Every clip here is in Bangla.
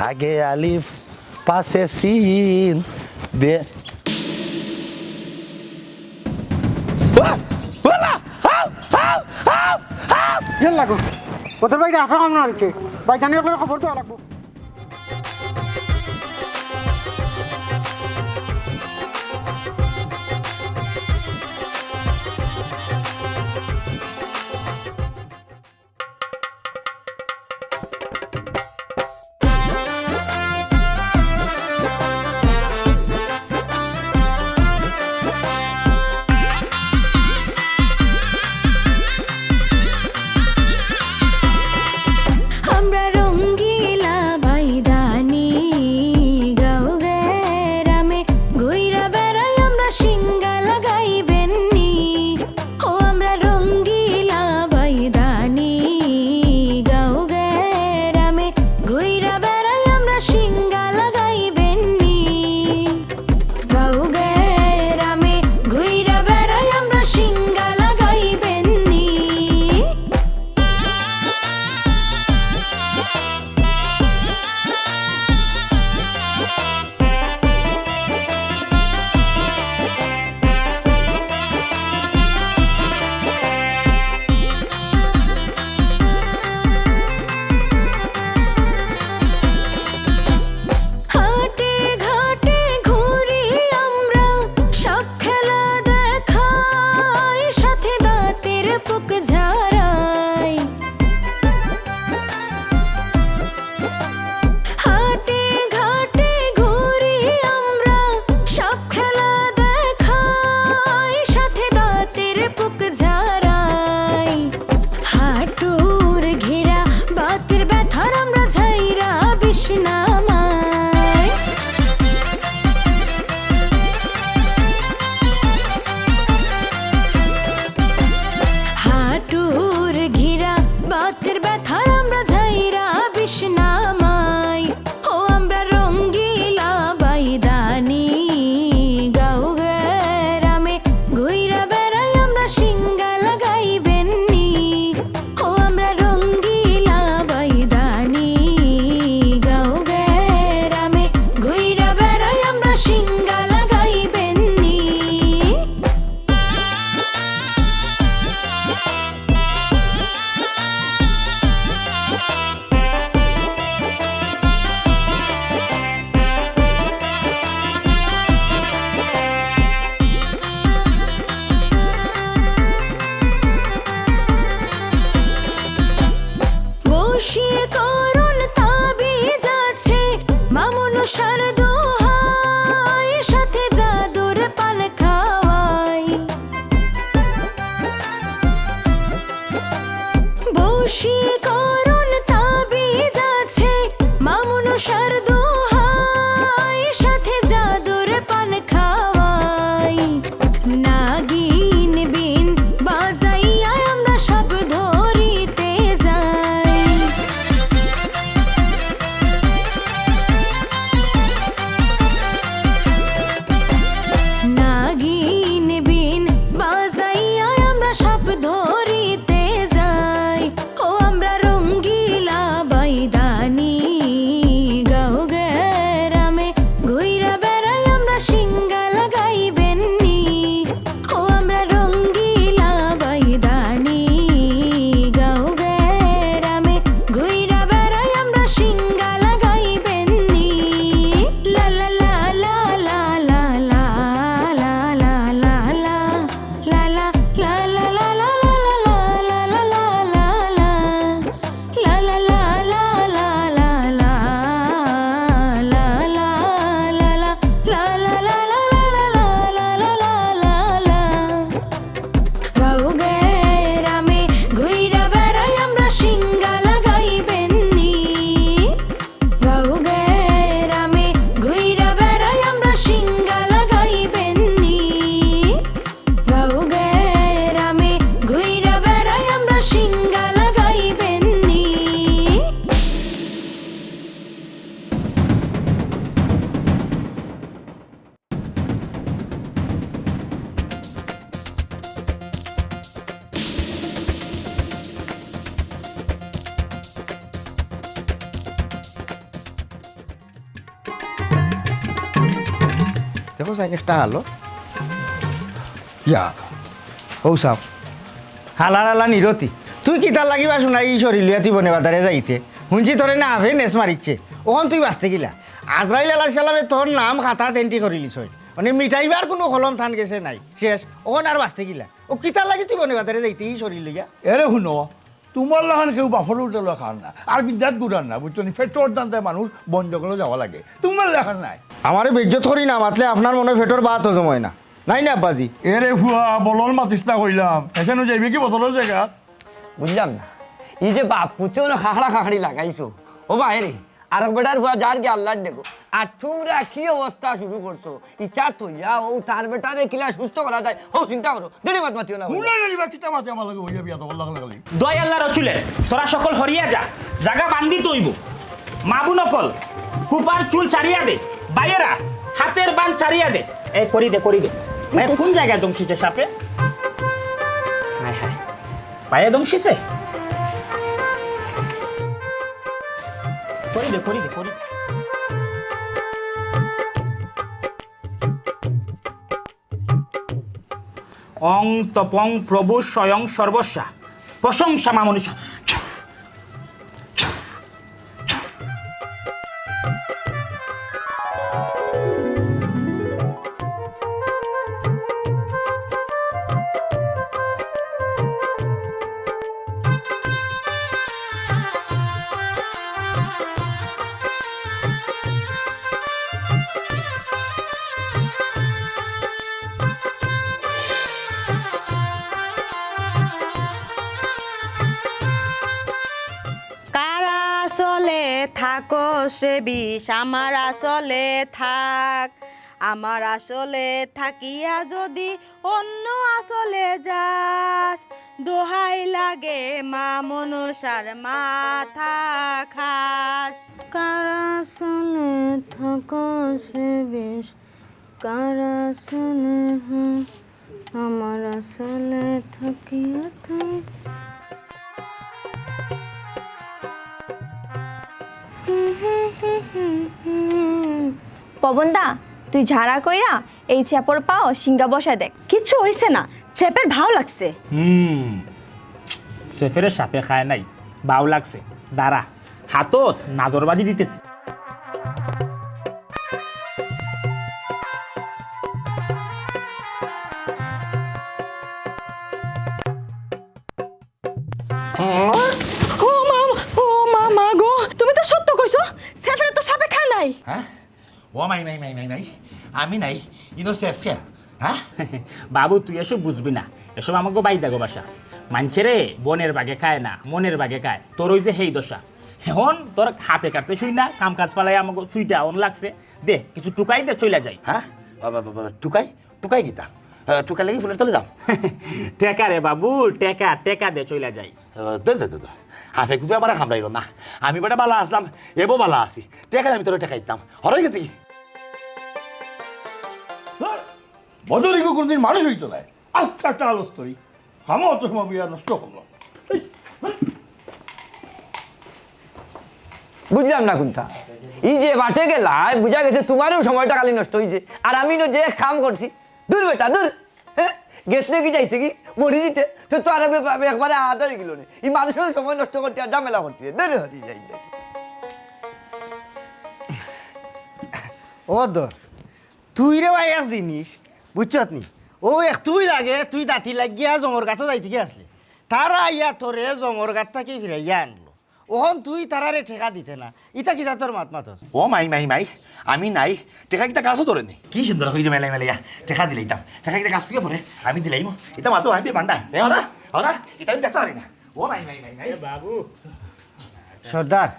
আগে আলিফ পাশে সিন বে লাগো ওদের বাড়িতে আফা কামনা রয়েছে বাইদানি খবর দেওয়া লাগবো দেখো চাই একটা হালো ইয়া ও সাপ হালা হালা নিরতি তুই কি তার লাগিবা শোনা ই শরীর লইয়া তুই বনে বাজারে যাইতে শুনছি তোরে না আভে নেস মারিচ্ছে ওখান তুই বাঁচতে গিলা আজরাইল আলাইহিস সালামে তোর নাম খাতাত এন্ট্রি করিলিস মানে মিটাইবার কোনো কলম থান গেছে নাই শেষ ওখান আর বাঁচতে গিলা ও কি তার লাগি তুই বনে বাজারে যাইতে ই শরীর লইয়া এরে শুনো তোমার লাগান কেউ বাফর উঠে খান না আর বিদ্যাত গুড়ান না বুঝছো নি ফেটর দান্তে মানুষ বন জঙ্গলে যাওয়া লাগে তোমার লাগান নাই আমারে বেজ্জত করি না মাতলে আপনার মনে ফেটর বাত হজম হয় না নাই না আব্বাজি এরে ফুয়া বলল মাতিস না কইলাম এখানে যাইবে কি বদলের জায়গা বুঝলাম না এই যে বাপ পুতেও না খাখড়া খাখড়ি লাগাইছো ও বাইরে আর বেটার ফুয়া যার কি আল্লাহর দেখো আর তোমরা কি অবস্থা শুরু করছো ইচ্ছা তৈয়া ও তার বেটারে কিলা সুস্থ করা যায় ও চিন্তা করো দেরি মাত মাতিও না শুনে নিবা কিতা মাতে আমার লাগে হইয়া বিয়া তো লাগলি দয় আল্লাহ রচুলে তোরা সকল হরিয়া যা জাগা বান্ধি তৈব মাবু নকল কুপার চুল চারিয়া দে বাইরা হাতের বান চারিয়া দে এই করি দে কোন জায়গায় দংশিছে সাপে হায় হায় পায়ে দংশিছে করি দে অং তপং প্রভু স্বয়ং সর্বস্বা প্রশংসা মা মনুষ্য থাকো সে বিষ আমার আসলে থাক আমার আসলে থাকিয়া যদি অন্য আসলে যাস দোহাই লাগে মা মনসার মাথা খাস কার আসলে থাকো সে বিষ কার আসলে আমার আসলে থাকিয়া থাক পবনদা তুই ঝাড়া কইরা এই চেপর পাও সিঙ্গা বসা দেখ কিছু হইছে না চেপের ভাও লাগছে সেফেরে সাপে খায় নাই বাউ লাগছে দাঁড়া হাতত নাজরবাজি দিতেছে সত্য কইছো সেফের তো সাপে খায় নাই হ্যাঁ ও মাই আমি নাই ইনো সেফ কে হ্যাঁ বাবু তুই এসব বুঝবি না এসব আমাকে বাইদা গো বাসা মানুষেরে বনের বাগে খায় না মনের বাগে খায় তোর ওই যে হেই দশা এখন তোর হাতে কাটতে শুই না কাম কাজ পালাই আমাকে সুইটা অন লাগছে দে কিছু টুকাই দে চলে যাই হ্যাঁ টুকাই গীতা টুকা লাগি ফুলের তলে যাও টেকা রে বাবু টেকা দে চলে যাই দে হাফে কুপে আমার খামড়াইল না আমি বেটা বালা আসলাম এবো বালা আসি টেকা আমি তোর টেকা দিতাম হরাই গেছি বদরিকে কোনদিন মানুষ হইতো না আস্তে একটা আলোস্তরি আমার অত সময় বিয়া নষ্ট করলো বুঝলাম না কোনটা এই যে বাটে গেলা বুঝা গেছে তোমারও সময়টা খালি নষ্ট হয়েছে আর আমি যে কাম করছি দূর বেটা দূর গেছলে কি যাইতে কি মরি দিতে তো তো আর একবারে আদা হয়ে গেল না এই মানুষের সময় নষ্ট করতে আর ঝামেলা করতে দূর হরি যাই ও দর তুই রে ভাই আস জিনিস বুঝছত নি ও এক তুই লাগে তুই দাঁতি লাগিয়া জমর গাঁতো যাইতে গিয়ে আসলে তারা ইয়া তোরে জমর গাঁত থাকি ফিরাইয়া আনলো ওহন তুই তারারে ঠেকা দিতে না ইটা কিতা তোর মাত ও মাই আমি নাই টেকা কিতা কাজও ধরে নি কি সুন্দর হইলে মেলাইয়া টেকা দিলাইতাম টেকা কিতা কাজ থেকে পরে আমি দিলাইম এটা মাতো আমি বান্ডাই ওরা এটা আমি দেখতে পারি না ও মাই বাবু সর্দার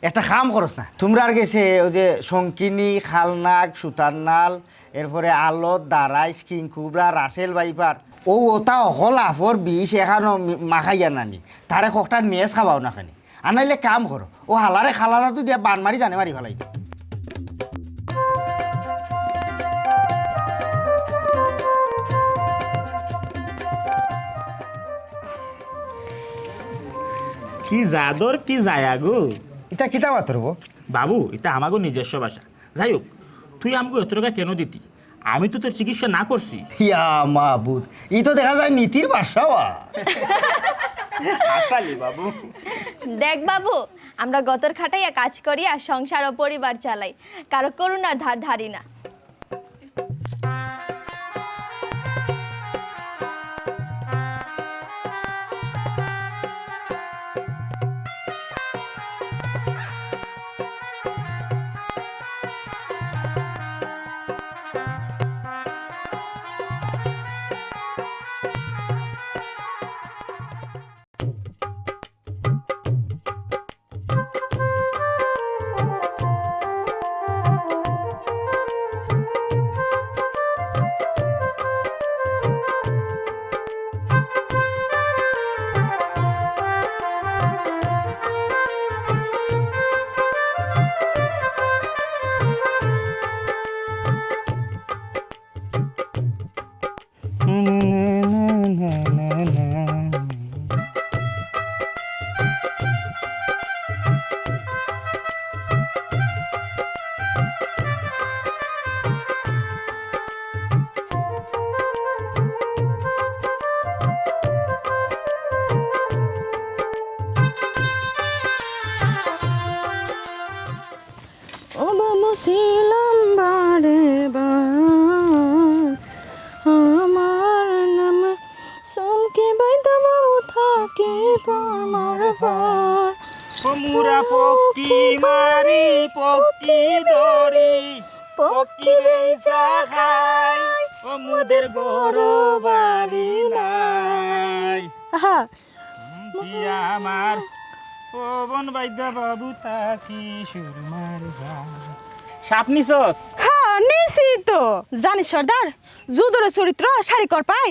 একটা কাম করস না তোমরা আর গেছে ওই যে শঙ্কিনী খালনাক সুতার নাল এরপরে আলত দারাই কিং কুবরা রাসেল বাইপার ও ওটা হল আফর বিষ এখানো মাখাইয়া নানি তারে কটা নেস খাবাও না খানি আনাইলে কাম করো ও হালারে খালাদা তো দিয়া বান মারি জানে মারি ফেলাই কি জাদর কি জায়া গো এটা কিতা মাতরব বাবু এটা আমাগো নিজস্ব ভাষা যাই হোক তুই আমাকে এত টাকা কেন দিতি আমি তো তোর চিকিৎসা না করছি। ইয়া মাহবুদ, ই তো দেখা যায় নীতির বাসাওয়া। আসালি বাবু। দেখ বাবু, আমরা গতর খাটাইয়া কাজ করি আর সংসার ও পরিবার চালাই, কারো করুণার ধার ধারি না। ছিলাম বারে বার আমার নাম সুমকে বাইদা বাবু থাকে পরমারবার মুরা পক্ষী মারি পক্ষী দড়ি পক্ষী বেজা খাই ও মুদের গরো বাড়ি নাই। আহা দিয়া আমার পবন বাইদা বাবু থাকি সুরমার সাপ নিছস? হ্যাঁ নিছি তো। জানিস সর্দার, যুদরে চরিত্র শাড়ি কর পাই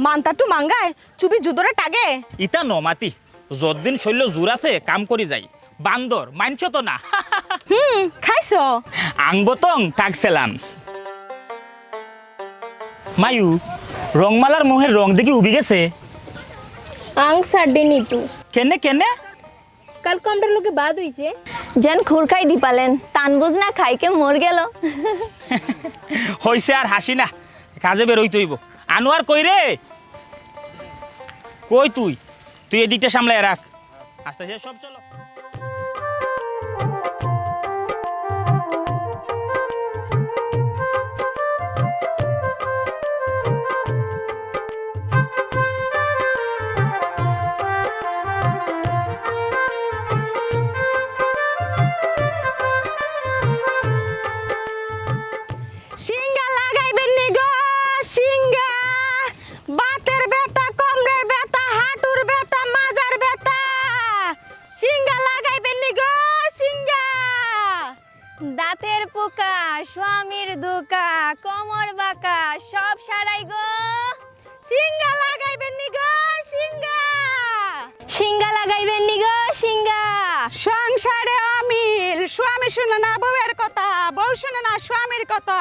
মানতা টু মাঙ্গায় চুবি যুদরে টাগে। ইতা নমাতি যদিন শৈল জোর আছে কাম করি যাই বান্দর মানছ তো না। খাইছ আংবতং থাকছিলাম মায়ু রংমালার মোহের রং দেখি উবি গেছে। আং সাডে নিতু কেনে কেনে কাল কমটার লোকে বাদ হইছে যেন খুরকাই দি পালেন তান বুঝ না খাইকে মর গেল। হইছে আর হাসি না, কাজে বেরোই তৈব। আনোয়ার কই রে? কই তুই? তুই এদিকটা সামলায় রাখ, আস্তে আস্তে সব চলো। সিঙ্গা লাগাইবেন নি গো সিঙ্গা, বাতের ব্যথা কোমরের ব্যথা হাঁটুর ব্যথা মাজার ব্যথা, সিঙ্গা লাগাইবেন নি গো সিঙ্গা। দাঁতের পোকা স্বামীর ধোকা কোমর বাঁকা সব সারাই গো। সিঙ্গা লাগাইবেন নি গো সিঙ্গা, সিঙ্গা লাগাইবেন নি গো সিঙ্গা। সংসারে অমিল, স্বামী শুনে না বউয়ের কথা, বউ শুনে না স্বামীর কথা,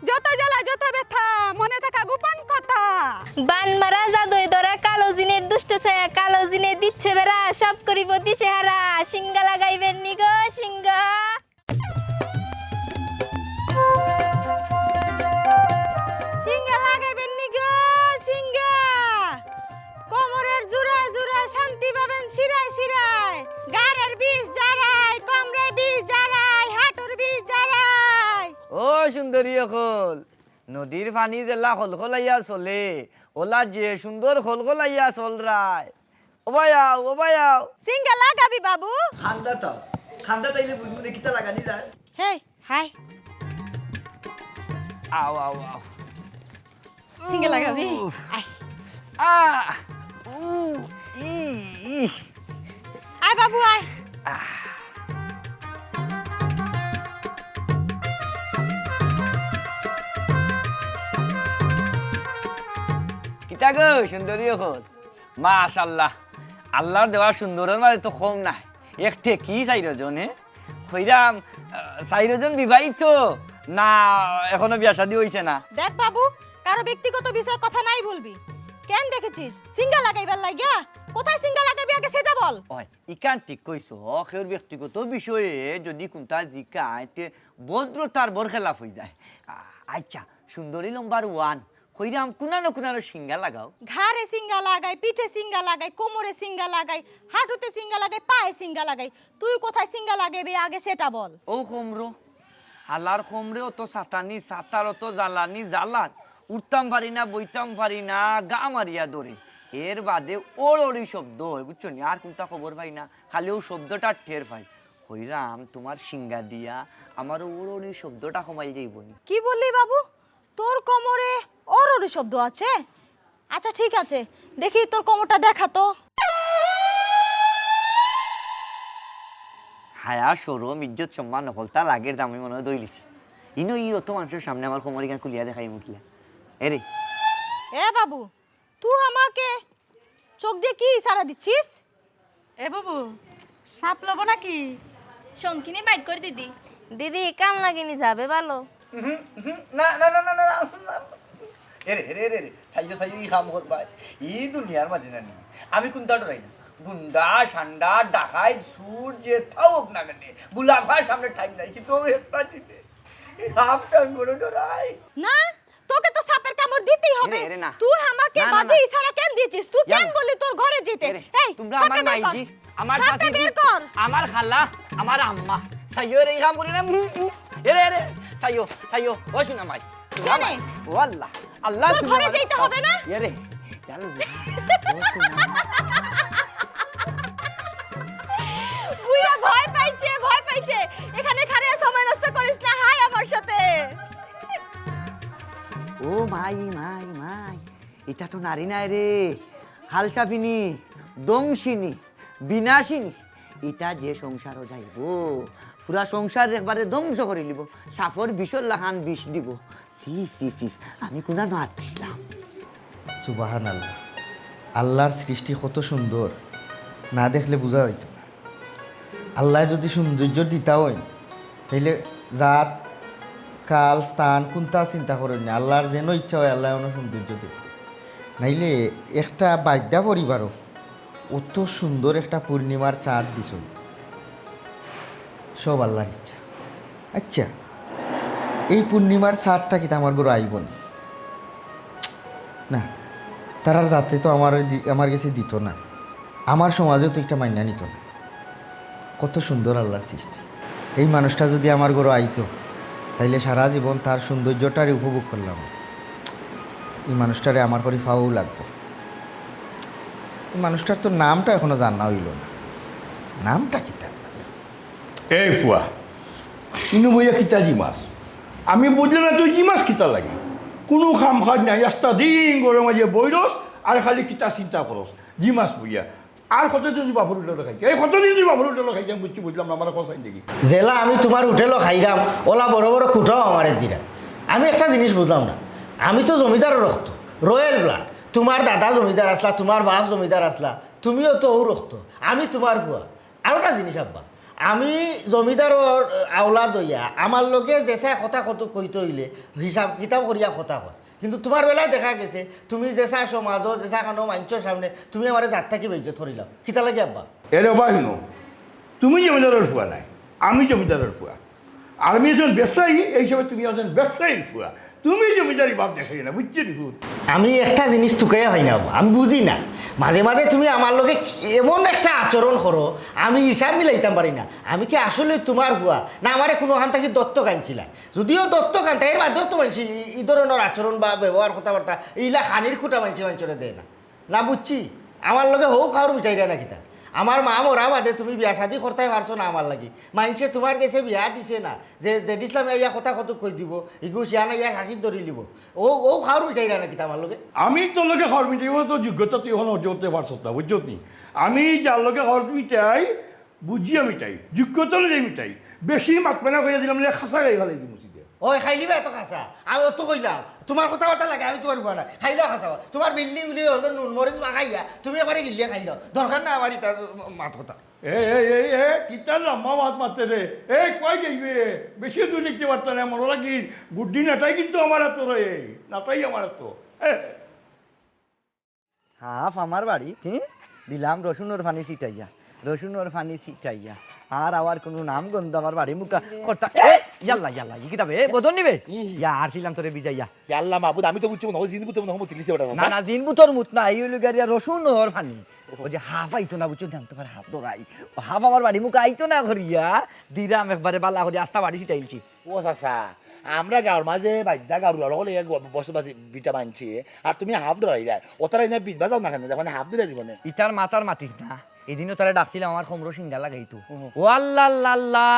যত জ্বালা যত ব্যথা মনে থাকা গোপন কথা। বান মারা জাদুই ধরা কালো জিনের দুষ্ট ছায়া কালো জিনে দিচ্ছে বেড়া সব করিব দিশেহারা। সিঙ্গা লাগাইবেন নি গো সিঙ্গা। সিঙ্গা লাগাইবেন নি গো সিঙ্গা, কোমরের জুড়ায় জুড়ায় শান্তি পাবেন শিরায় শিরায়, গাড়ের বিষ জারায় কোমরের বিষ জারায় হাঁটুর বিষ জারায়। ও সুন্দরী অকল, নদীর পানি জেলা খলখলাইয়া চলে ওলা যে সুন্দর খলখলাইয়া চল রায়। ও ভাইয়াও ও ভাইয়াও সিঙ্গা লাগাবি বাবু। খান্দা তাইলে বুঝবো কিতা লাগানি যায়। হেই হাই আও আও আও সিঙ্গা লাগাবি আয় আয় বাবু আয়। কিতা গো সুন্দরী অকল, মাশাআল্লাহ আল্লাহর দেওয়া সুন্দরের মাঝে তো কম নাই। একটে কি চাইরজন হে হইরাম, চাইরজন বিবাহিত না এখনো বিয়া শাদী হইছে না? দেখ বাবু, কারো ব্যক্তিগত বিষয় কথা নাই বলবি। কেন দেখেছিস সিঙ্গা লাগাইবার লাগিয়া? কোথায় সিঙ্গা লাগাবি আগে সেটা বল। ওই ইকান ঠিক কইছো, কেউর ব্যক্তিগত বিষয়ে যদি কোনটা জিকায় তে ভদ্রতার বরখেলাফ হয়ে যায়। আচ্ছা সুন্দরী নম্বর 1 কইরাম কুনানো কুনানো সিঙ্গা লাগাও ঘাড়ে সিঙ্গা লাগাই, পিঠে সিঙ্গা লাগাই, কোমরে সিঙ্গা লাগাই, হাঁটুতে সিঙ্গা লাগাই, পায়ে সিঙ্গা লাগাই। তুই কোথায় সিঙ্গা লাগাবি আগে সেটা বল। ও কোমরো হালার কোমরে অত সাতানি সাতার অত জ্বালানি জ্বালান উঠতাম পারি না বইতাম পারি না গা মারিয়া ধরে এর বাদে ওড়ি শব্দ হয় বুঝছো নি আর কোনটা খবর পাই না খালি ও শব্দটা টের পাই কইরাম তোমার সিঙ্গা দিয়া আমার ওড়ি শব্দটা কমাই যাইব নি কি বললি বাবু, তোর কোমরে ওর শব্দ আছে? আচ্ছা ঠিক আছে, দেখি তোর কোমরটা দেখা তো। হায়া সরম ইজ্জত সম্মান হলতা লাগের দামি মনে হয় দইলিছি ইনো ই অত মানুষের সামনে আমার কোমর ইখান খুলিয়া দেখাই মুখিয়া এরে এ বাবু, তুই আমাকে চোখ দিয়ে কি ইশারা দিচ্ছিস? এ বাবু, সাপ লবো নাকি? শঙ্কিনী বাইট করে দিদি। দিদি কাম লাগেনি যাবে ভালো। না না না না না এরে এরে এরে সাইজো সাইজো ই খাম হত ভাই ই দুনিয়ার মাঝে না নি আমি কোনটা ডরাই না গুন্ডা সান্ডা ডাকাই সুর যে থাক না কেন গুলাফার সামনে টাইম নাই কিন্তু আমি একটা দিতে এই হাফটা আমি বড় ডরাই না, তোকে তো সাপের কামড় দিতেই হবে। এরে না তুই আমাকে না, না, বাজে না। ইশারা কেন দিয়েছিস? তুই কেন বলি তোর ঘরে যেতে? এই তোমরা আমার সাপটা বের কর। মাইজি আমার সাপটা চাচি বের কর। আমার খালা আমার আম্মা সাইয়ো রে কাম করি না এরে এরে সাইয়ো সাইয়ো ও শুনা মাই কেনে? ও আল্লাহ আল্লাহ তোর ঘরে যেতে হবে না? এরে চল বুইড়া ভয় পাইছে, ভয় পাইছে। এখানে খারে সময় নষ্ট করিস না, হাই আমার সাথে। ও মাই মাই মাই এটা তো নারী নাই রে হালসাফিনী দংশিনী বিনাশিনী এটা যে সংসারও যাইব পুরা সংসার একবারে ধ্বংস করে নিব সাফর বিষর লাখান বিষ দিব সি সি সি আমি কোনা নাচ দিছিলাম সুবহানাল্লাহ আল্লাহর সৃষ্টি কত সুন্দর না দেখলে বোঝা যাইত না আল্লাহ যদি সৌন্দর্য দিতা হয় তাইলে জাত কাল স্থান কোনটা চিন্তা করেন না আল্লাহর যেন ইচ্ছা হয় আল্লাহ অন্য সৌন্দর্য দেয় নাইলে একটা বাদ্যা পরিবারও অত সুন্দর একটা পূর্ণিমার চাঁদ দিছ সব আল্লাহর ইচ্ছা আচ্ছা এই পূর্ণিমার চাঁদটা কিন্তু আমার ঘরে আইব না তারার যাতে তো আমার কাছে দিত না আমার সমাজেও তো একটা মাইনা নিত না কত সুন্দর আল্লাহর সৃষ্টি এই মানুষটা যদি আমার ঘরে আইতো তাইলে সারা জীবন তার সৌন্দর্যটারে উপভোগ করলাম এই মানুষটারে আমার পরে ফাও লাগবে এই মানুষটার তো নামটা এখনো জানা হইল না নামটা কি তার এই ফুয়া কিন্তু বইয়া কিতা জিমাস আমি বুঝলে না তুই জিমাস কিতা লাগে কোনো খাম খাজ নাই রাস্তা দিন গরম মাঝে বইরস আর খালি কিতা চিন্তা করস জিমাস বইয়া আর কতদিন তুই বাপর হোটেল খাইছে এই কতদিন তুই বাপর হোটেল খাইছে আমি বুঝলাম না আমার কথা দেখি জেলা আমি তোমার হোটেলও খাইলাম ওলা বড় বড় খুঁটাও আমার দিরা আমি একটা জিনিস বুঝলাম না আমি তো জমিদার রক্ত রয়্যাল ব্লাড তোমার দাদা জমিদার আসলা তোমার বাপ জমিদার আসলা তুমিও তো ও রক্ত আমি তোমার হুয়া আর একটা জিনিস আব্বা আমি জমিদারর আওলা দইয়া আমার লগে যেসা কথা কত কইতে হইলে হিসাব কিতাব করিয়া কথা হয় কিন্তু তোমার বেলায় দেখা গেছে তুমি যেসা সমাজ যেসা কোনো মানুষের সামনে তুমি আমার জাত থাকি বেইজত করিলাম কিতা লাগে আব্বা এর অবাক শুনো তুমি জমিদারের ফুয়া নাই আমি জমিদারের ফুয়া আর আমি একজন ব্যবসায়ী এই হিসাবে তুমি একজন ব্যবসায়ীর ফুয়া তুমি জমিদারি ভাব দেখাই না বুঝছি নি আমি একটা জিনিস টুকাইয়া হয় না আমি বুঝি না মাঝে মাঝে তুমি আমার লগে এমন একটা আচরণ করো আমি হিসাব মিলাইতাম পারি না আমি কি আসলে তোমার হুয়া না আমারে কোনো হান থাকি দত্তক আনছিলা যদিও দত্তক আনতা এর বাদেও তো মানছি এই ধরনের আচরণ বা ব্যবহার কথাবার্তা এইলা খানির খুঁটা মানছি মানুষরে দেয় না না বুঝছি আমার লগে হোক খাওয়ার মিঠাই দেয় না কিতা আমার মা মরা বাদে তুমি বিয়া শাদি করতে পারছো না আমার লাগি মানুষে তোমার কাছে বিয়া দিছে না যে ইসলাম ইয়া কথা কত কই দিব ইগু সিয়া না ইয়া হাসির ধরি লিব ও খাওয়ার মিঠাই না কিতা আমার লগে আমি তোর লোকে খাওয়ার মিটাই তো যোগ্যতা তুই এখন অর্জন করতে পারছ না বুঝছো নি আমি যার লোকে খাওয়ার মিটাই বুঝিয়া মিটাই যোগ্যতা অনুযায়ী মিটাই বেশি মাতমানা করে দিলাম খাসা গাই ফেলাই দিম ওই খাইলিবা এত খাসা আমি অত কইলাম তোমার কথাবার্তা লাগে আমি তোমার হুয়া না খাইলেও খাসাবা তোমার বিল্ডিং উলি হল নুন মরিচ মাখাইয়া তুমি এবারে গিলিয়া খাইলাও দরকার না আমার ইটা মাত কথা এ কিতা লম্বা মাত মারতে রে কই যাইবে বেশি দূর দেখতে পারত না মনে লাগি গুড্ডি নাটাই কিন্তু আমার এত রে নাটাই আমার এত হাফ আমার বাড়ি দিলাম রসুনের ফানি ছিটাইয়া আর আবার কোনো নাম গন্ধ আমার বাড়ি মুখা কর্তা ইয়াল্লা ইয়াল্লা ই কিতাবে এ বদন নিবে ইয়া আরছিলাম তোরে বিজাইয়া আল্লাহ মাহবুদ আমি তো বুঝছি না, ওই জিন বুঝতে না, মুতি লিছে ওটা না না জিন বুতর মুত না এই হইলো গাড়িয়া রসুন ওর ফানি ও যে হাফ আইতো না বুঝছো জানতে পারে হাফ দরাই ও হাফ আমার বাড়ি মুখ আইতো না করিয়া দিরাম একবারে বালা করে আস্তা বাড়ি সিটাইলছি ও চাচা আমরা গাঁর মাঝে বাদ্যা গাঁর লগলে বসবাসী বিটা মানছি আর তুমি হাফ ধরাই যায় ওতারা এনে বিধবা যাও না কেন যখন হাফ দিলে জীবনে ইটার মাথার মাতিস না এদিনও তারা ডাকছিলাম আমার খমরো সিঙ্গা লাগাইতো ও আল্লাহ আল্লাহ আল্লাহ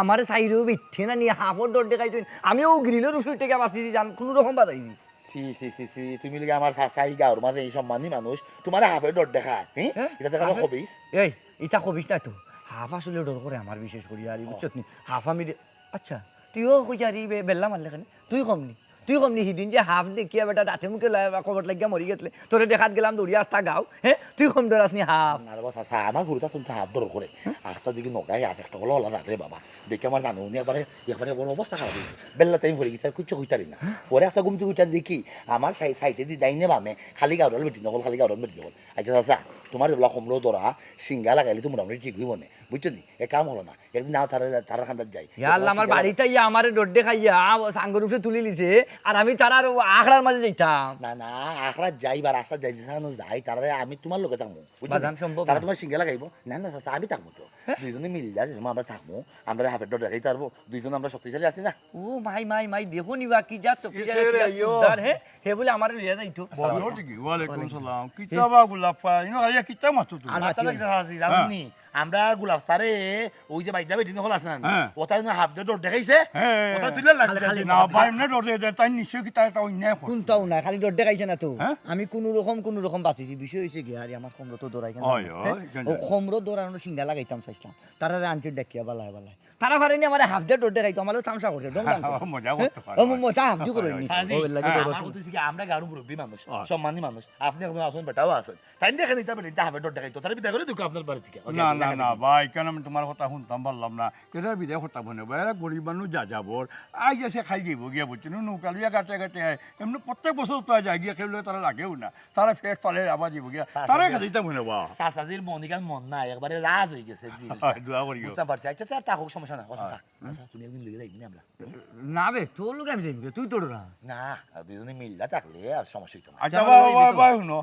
আমার সাইরেও বিঠে না নিয়ে হাফর ডর দেখাইতো আমিও গ্রিলের উসুর থেকে বাঁচিছি জান কোনো রকম বাজাইছি সি সি সি সি তুমি লিগে আমার চাচাই গাঁর মাঝে এই সম্মানী মানুষ তোমার হাফের ডর দেখা হ্যাঁ এটা দেখা হবিস এই ইটা কবিস না তো হাফ আসলে ডর করে আমার বিশেষ করি আর বুঝছত নি হাফ আমি আচ্ছা তুইও কইয়ারি বেল্লা মারলে কেন তুই কমনি সিদিন যে হাফ দেখিয়া বেটা দাঁতে মুখে কবর লাগিয়া মরি গেছিলে তোরে দেখাত গেলাম দৌড়িয়া আসতা গাও হ্যাঁ তুই কম ডরাস নি হাফ না রে চাচা আমার ঘুরতা তুমি হাফ ডর করে আস্তা দিকে নগাই হাফ একটা হলো হলো রাখলে বাবা দেখে আমার জানো উনি একবারে বড় অবস্থা খারাপ হয়েছে বেল্লা টাইম ভরে গেছে কুচ্ছ হইতারি না পরে একটা ঘুমতে উঠান দেখি আমার সাইডে দিয়ে যাই নে বামে খালি গাউরাল বেটি নকল খালি গাউরাল বেটি নকল আচ্ছা চাচা তোমার যেগুলো কমলো ধরা সিঙ্গা লাগাইলে তো মোটামুটি ঠিক হইব না বুঝছো নি এ কাম হলো না একদিন নাও তারা খান্দার যাই আল্লাহ আমার বাড়িতে ইয়া আমার ডড্ডে খাইয়া সাঙ্গর উপরে তুলি লিছে আর আমি তার আখড়ার মাঝে যাইতাম না না আখড়া যাইবার আশা যাই যাই তারা আমি তোমার লোকে থাকবো বুঝছো তারা তোমার সিঙ্গা লাগাইব না না চাচা আমি থাকবো তো দুইজনে মিলি যায় আমরা থাকবো আমরা হাফের ডর দেখাইতে পারবো দুইজন আমরা শক্তিশালী আছি না ও মাই দেখো নিবা কি যা শক্তিশালী হে বলে আমার লিয়া যাইতো ওয়ালাইকুম সালাম কিতাবা গুলাপা ইনো আইয়া কিতা মাতো তুমি জানি আমরা গোলাপ সারে ওই যে বাইদা বেটি নকল আছে না ওটাই না হাফ ডর দেখাইছে ওটা তুলে লাগছে না ভাই না ডরে দে তাই নিশ্চয় কিতা এটা অন্যায় করে কোনটাও না খালি ডর দেখাইছে না তো আমি কোনো রকম বাঁচিছি বিষয় হইছে কি আর আমার খমরো তো দৌড়াই কেন ও খমরো দৌড়ানো সিঙ্গা লাগাইতাম চাইতাম তারা আনচির ডাকিয়া বালায় তারা পারেনি আমার হাফ ডে ডর দেখাইতো আমারও তামসা করছে মজা করতে পারে মজা হাফ দি করে নি আমরা গারু মুরব্বী মানুষ সম্মানী মানুষ আপনি এখন আসুন বেটাও আসুন তাই দেখে দিতে পারি হাফের ডর দেখাইতো তার বিদায় করে দেখো আপনার বাড়ি থেকে না না ভাই কেন আমি তোমার কথা শুনতাম পারলাম না কেটে বিদায় কথা বনে এরা গরিব মানুষ যা যাবর আই গেছে খাই দিব গিয়া বুঝছি নৌকালিয়া কাটে কাটে এমনি প্রত্যেক বছর তো যায় গিয়া খেলে তারা লাগেও না তারা ফেট পালে আবার দিব গিয়া তারা খেতে মনে বা চাচাজির মনিকান মন নাই একবারে রাজ হয়ে গেছে দোয়া করি বুঝতে পারছি আচ্ছা তা হোক সমস্যা না চাচা তুমি একদিন লিখে যাইবি না আমরা না বে তোর লোক আমি যাইবি তুই তোর না দুজনে মিল্লা থাকলে আর সমস্যা হইতো না আচ্ছা ভাই শুনো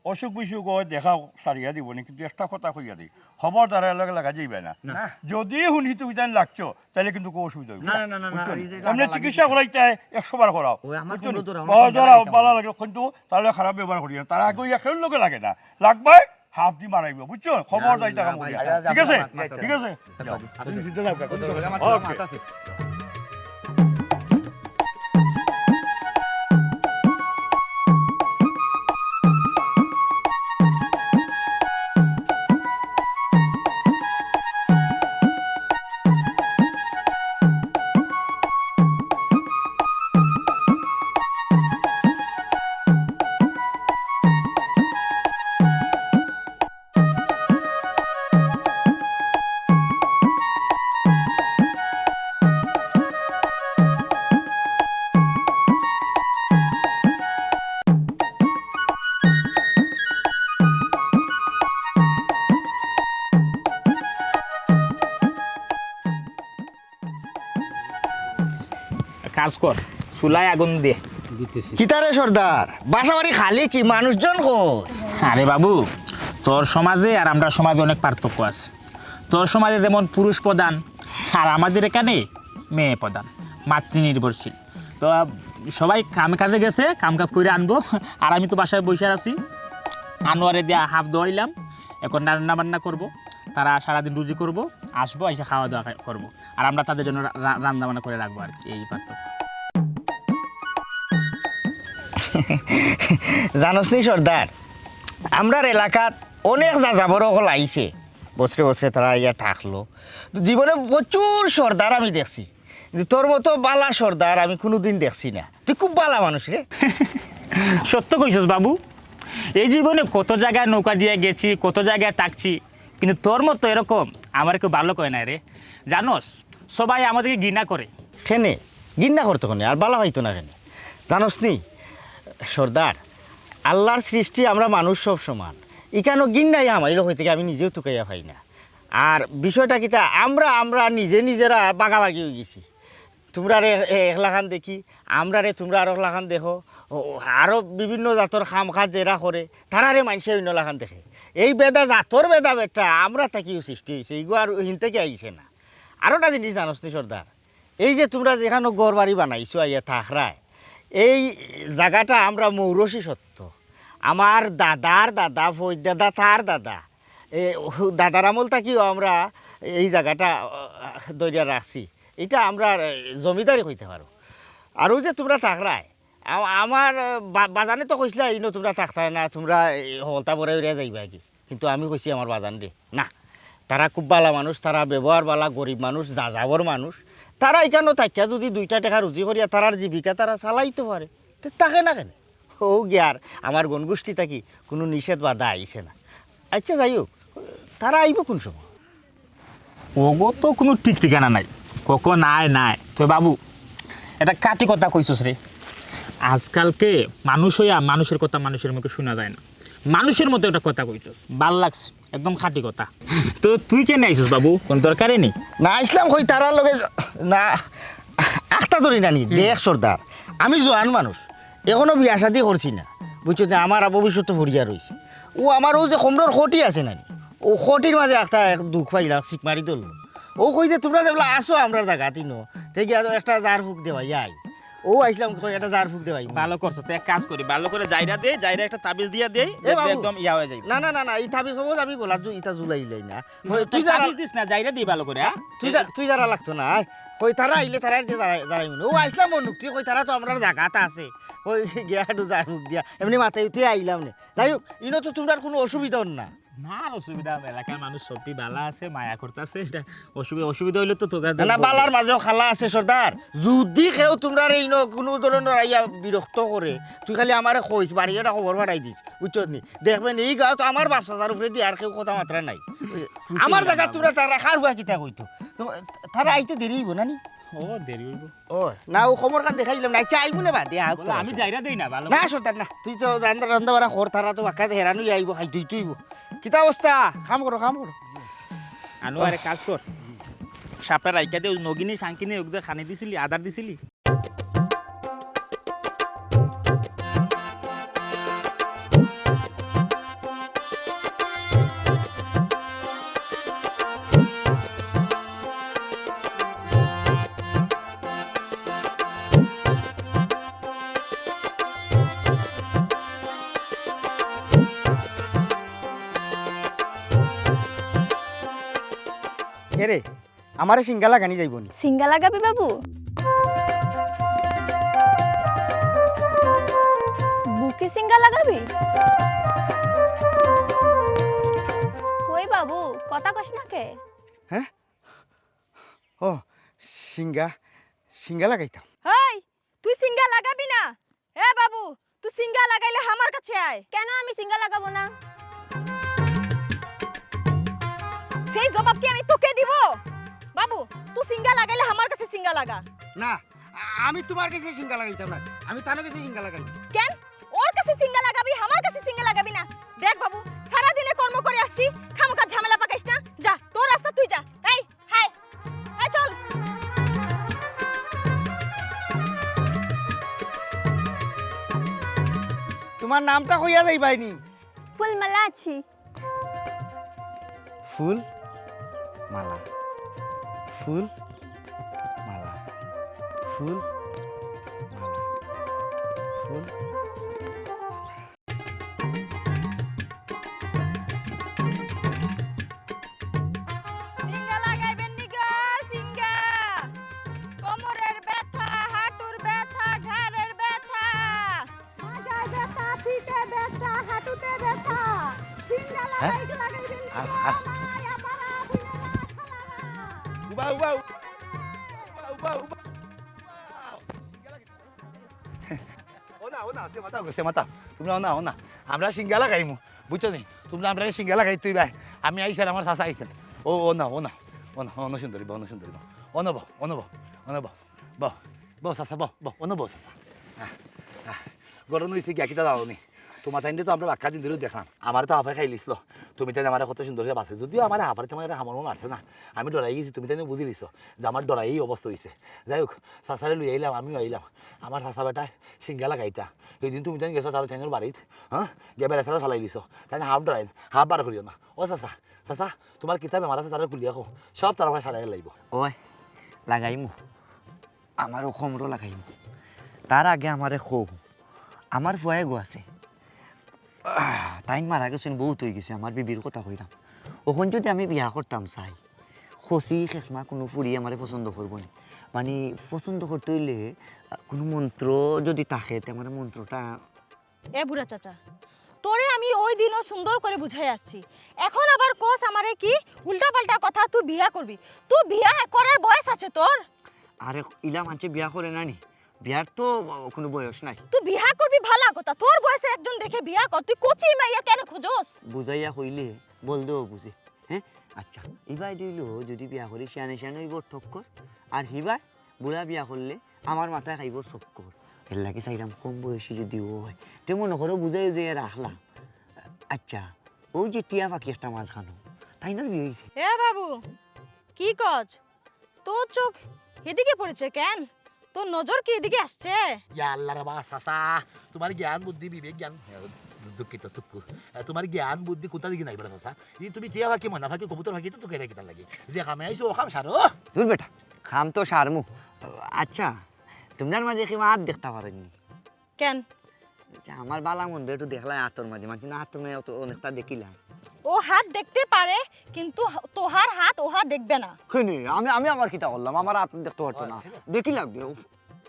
অসুখ বিসুখ দেখা সারিয়া দিব নি কিন্তু একটা কথা কইয়া দিই খবর তারা লগে লাগা যাইবে না যদি শুনি তুমি জান লাগছো তাহলে কিন্তু কোনো অসুবিধা হইবে না আপনি চিকিৎসা করাইতে 100 বার করাও ধরাও ভালো লাগে কিন্তু তাহলে খারাপ ব্যবহার করি তারা আগে একের লগে লাগে না লাগবে হাফ দি মারাইব বুঝছো খবর যাইতে কাম করি ঠিক আছে ঠিক আছে আপনি সিদ্ধ যাও ওকে কাজ কর চুলায় আগুন দে কিতারে সর্দার বাসাবাড়ি খালি কি মানুষজন কই আরে বাবু তোর সমাজে আর আমরা সমাজে অনেক পার্থক্য আছে তোর সমাজে যেমন পুরুষ প্রধান আর আমাদের এখানে মেয়ে প্রধান মাতৃনির্ভরশীল তো সবাই কাজে গেছে কাজ করে আনবো আর আমি তো বাসায় বসে আছি আনোয়ারে দিয়ে হাফ দোয়াইলাম এখন রান্না বান্না করবো তারা সারাদিন রুজি করবো আসবো এসে খাওয়া দাওয়া করবো আর আমরা তাদের জন্য রান্না বান্না করে রাখবো আর কি এই পার্থক্য জানোস নি সর্দার আমরার এলাকাত অনেক যাযাবর সকল আইছে বছরে বছরে তারা ইয়া থাকলো জীবনে প্রচুর সর্দার আমি দেখছি কিন্তু তোর মতো বালা সর্দার আমি কোনোদিন দেখছি না তুই খুব বালা মানুষ রে সত্য কইছস বাবু এই জীবনে কত জায়গায় নৌকা দিয়ে গেছি কত জায়গায় থাকছি কিন্তু তোর মতো এরকম আমার কেউ ভালো কয় না রে জানোস সবাই আমাদেরকে ঘৃণা করে কেনে ঘৃণা করতো কেনে আর বালা হইতো না কেনে জানোস নি সর্দার আল্লাহর সৃষ্টি আমরা মানুষ সব সমান এখানেও ঘৃণাই আমার এরকম থেকে আমি নিজেও তুকাইয়া পাই না আর বিষয়টা কিতা আমরা নিজেরা বাগাবাগি হয়ে গেছি তোমরা একলাখান দেখি আমরা তোমরা আর একলাখান দেখো আরও বিভিন্ন জাতর খাম খাত যেরা করে তারারে মানুষে অন্যলাখান দেখে এই বেদা জাতর বেদা বেটা আমরা তাকিও সৃষ্টি হয়েছে এইগো আর হিন থেকে আইছে না আরও একটা জিনিস জানোস নি সর্দার এই যে তোমরা যেখানে ঘর বাড়ি বানাইছো আইয়া থাকরায় এই জায়গাটা আমরা মৌরসী সত্য আমার দাদার দাদা ফৈদ দাদা তার দাদা দাদার আমল থাকিও আমরা এই জায়গাটা দরিয়া রাখছি এটা আমরা জমিদারি হইতে পারো আরও যে তোমরা থাকরায় আমার বাজানে তো কইসলা ইনো তোমরা থাকতাই না তোমরা হলতা বরে উড়িয়া যাইবা কি কিন্তু আমি কইছি আমার বাজান রে না তারা খুব বালা মানুষ তারা ব্যবহার বালা গরিব মানুষ যাযাবর মানুষ তারা এখানেও থাকিয়া যদি 2টা টাকা রুজি করিয়া তারার জীবিকা তারা চালাইতে পারে তো তাকে না কেন ও গিয়ার আমার গণগোষ্ঠী থাকি কোনো নিষেধ বাধা আইছে না আচ্ছা যাই হোক তারা আইব কোন সময় ওগো তো কোনো ঠিক ঠিকানা নাই কখন নাই নাই তো বাবু এটা কাটি কথা কইছস রে আজকালকে মানুষ হইয়া মানুষের কথা মানুষের মুখে শোনা যায় না মানুষের মতো একটা কথা কইছস ভাল লাগছে একদম খাঁটি কথা তো তুই কেন আইছস বাবু কোন দরকারে নেই না ইসলাম কই তারার লগে না আখটা ধরি নানি দেখ সর্দার আমি জোয়ান মানুষ এখনো বিয়া শাদি করছি না বুঝছো যে আমার ভবিষ্যৎ ভরিয়া রয়েছে ও আমার ও যে কমরর খটি আছে নানি ও খটির মাঝে একটা দুঃখ পাইলা শিক মারি দিল ও কই যে তোমরা যেগুলো আসো আমরা জায়গা তিনো দেখি একটা জার ফুক দেওয়া যাই ও আইসলাম কই একটা জার ফুক দেওয়াই ভালো করছো তো এক কাজ করি ভালো করে জাইরা দে জাইরা একটা তাবিজ দিয়া দেই একদম ইয়া হয়ে যাবে না না না না এই তাবিজ হবো আমি গোলাপ ইটা জুলাইলাই না তুই তাবিজ দিস না জাইরা দি ভালো করে হ্যাঁ তুই যারা লাগতো না কই তারা আইলে তারা দাঁড়াই ও আইসলাম মনুক্তি কই তারা তো আমরা জায়গাটা আছে ওই গিয়া একটু জার ফুক দিয়া এমনি মাথায় উঠে আইলাম না যাই হোক ইনো তো তোমরা কোনো অসুবিধা না না অসুবিধা এলাকার মানুষ সবটি বালা আছে মায়া করতেছে এটা অসুবিধা হইলে তো তোকে না বালার মাঝেও খালা আছে সর্দার যদি কেউ তোমরা এই কোনো ধরনের আইয়া বিরক্ত করে তুই খালি আমারে কইস বাড়ি একটা খবর পাঠাই দিস বুঝছো নি দেখবেন এই গাঁও তো আমার বাপসা তার উপরে দিয়ে আর কেউ কথা মাত্রা নাই আমার জায়গা তোমরা তারা খার হুয়া কিতা কইতো তারা আইতে দেরি হইব না নি ও দেরি হইব ও না ও খবর কান দেখাইলাম না আচ্ছা আইব না বা দে আমি যাইরা দেই না ভালো না সর্দার না তুই তো রান্দা বাড়া খর তারা তো বাক্কা হেরানো আইব খাই তুই তুইব কিতা অবস্থা কাম করো আনু আরে কাজ কর সাপটা রাইকা দে নগিনী শাঙ্কিনী ওগুলো খানি দিছিলি আদার দিছিলি এরে আমারে সিঙ্গালা গানি যাইব নি সিঙ্গা লাগাবি বাবু বুকে সিঙ্গা লাগাবি কই বাবু কথা কস না কে হ্যাঁ ও সিঙ্গা লাগাইতাম হেই তুই সিঙ্গা লাগাবি না এ বাবু তুই সিঙ্গা লাগাইলে আমার কাছে আয় কেন আমি সিঙ্গা লাগাবো না সেই জবাব কি আমি তোকে দিব বাবু তুই সিঙ্গা লাগাইলে আমার কাছে সিঙ্গা লাগা না আমি তোমার কাছে সিঙ্গা লাগাইতাম না আমি তার কাছে সিঙ্গা লাগাই কেন ওর কাছে সিঙ্গা লাগাবি আমার কাছে সিঙ্গা লাগাবি না দেখ বাবু সারা দিনে কর্ম করে আসছি খামকা ঝামেলা পাকাইস না যা তোর রাস্তা তুই যা এই হাই এই চল তোমার নামটা কইয়া যাইবাইনি ফুল মালা আছি ফুল মালা ফুল মালা ফুল মালা ফুল সিঙ্গা লাগাইবেন নি গো সিঙ্গা কোমরের ব্যথা হাঁটুর ব্যথা ঘাড়ের ব্যথা মাজায় ব্যথা পিঠে ব্যথা হাঁটুতে ব্যথা সিঙ্গা লাগাইবেন নি আমরা সিঙ্গালা খাইমু বুঝছো নি তোমরা আমরা সিঙ্গালা খাই তুই ভাই আমি আইসার আমার চাষা আইসেন ও সুন্দরী বহ চাষা বহ চাষা গরম হয়েছে গিয়া কিতা যাও নি তোমার টাইমে তো আমরা বাক্কা দিন ধরে দেখলাম আমার তো হাফাই খাই লিছিল তুমি তাই আমার কত সুন্দর করে বাঁচে যদিও আমার হাফার তোমার হামার মনে আসছে না আমি ডরাই গেছি তুমি তাই বুঝি লিছো যে আমার ডরাই এই অবস্থা হয়েছে যাই হোক চাচারে লুই আইলাম আমিও আইলাম আমার চাচা বেটা সিঙ্গা লাগাইতা সেই দিন তুমি তাই গেছো তার ঠেঙের বাড়িত হ্যাঁ গিয়ে বেড়াচারা চলাই লিছো তাই হাফ ডরাই হাফ বার করিও না ও চাচা চাচা তোমার কিতাব বেমার আছে তারা খুলিয়া খো সব তার সারাই লাগবে ওই লাগাইমু আমারও খমরও লাগাইমু তার আগে আমারে খো আমার ফুয়াই গো আছে তাইন মারা গেছেন বহুত হয়ে গেছে আমার বিবির কথা কইরাম ওখান যদি আমি বিয়া করতাম চাই খসি খেসমা কোনো ফুরি আমারে পছন্দ করবো না মানে পছন্দ করতে হইলে কোনো মন্ত্র যদি থাকে তে আমার মন্ত্রটা এ বুড়া চাচা তোরে আমি ওই দিনও সুন্দর করে বুঝাই আসছি এখন আবার কোস আমারে কি উল্টা পাল্টা কথা তুই বিয়া করবি তুই বিয়া করার বয়স আছে তোর আরে ইলা মানছে বিয়া করে নানি বিয়ার তো কোনো বয়স নাই তুই বিয়া করবি ভালো কথা তোর বয়সে একজন দেখে বিয়া কর তুই কোচি মাইয়া কেন খুঁজোস বুঝাইয়া কইলে বল দেও বুঝে হ্যাঁ আচ্ছা ইবাই দিল যদি বিয়া করি শিয়ানে শিয়ানে হইব ঠক্কর আর হিবাই বুড়া বিয়া করলে আমার মাথায় খাইব চক্কর এর লাগে চাইলাম কম বয়সী যদি হয় তে মনে করো বুঝাই যে রাখলাম আচ্ছা ওই যে টিয়া পাখি একটা মাছ খানো তাই না বিয়ে হয়েছে এ বাবু কি কজ তোর চোখ এদিকে পড়েছে কেন তোর নজর কি এদিকে আসছে ইয়া আল্লাহ রে বা চাচা তোমার জ্ঞান বুদ্ধি বিবেক জ্ঞান দুঃখিত তুক্কু তোমার জ্ঞান বুদ্ধি কোথা দিকে নাই বলে চাচা এই তুমি টিয়া ফাঁকি ময়না ফাঁকি কবুতর ফাঁকি তো তোকে কিতা লাগে যে খামে আইছো ও খাম সারো দূর বেটা খাম তো সারমু আচ্ছা তোমার মাঝে কি মাত দেখতে পারেননি কেন আমার বালা মন্দ একটু দেখলাম আতর মাঝে মাঝে না আতর মেয়ে অনেকটা দেখিলাম ও হাত দেখতে পারে কিন্তু তোহার হাত ওহা দেখবে না কেনে আমি আমি আমার কিতা করলাম আমার হাত দেখতে পারতো না দেখিলাম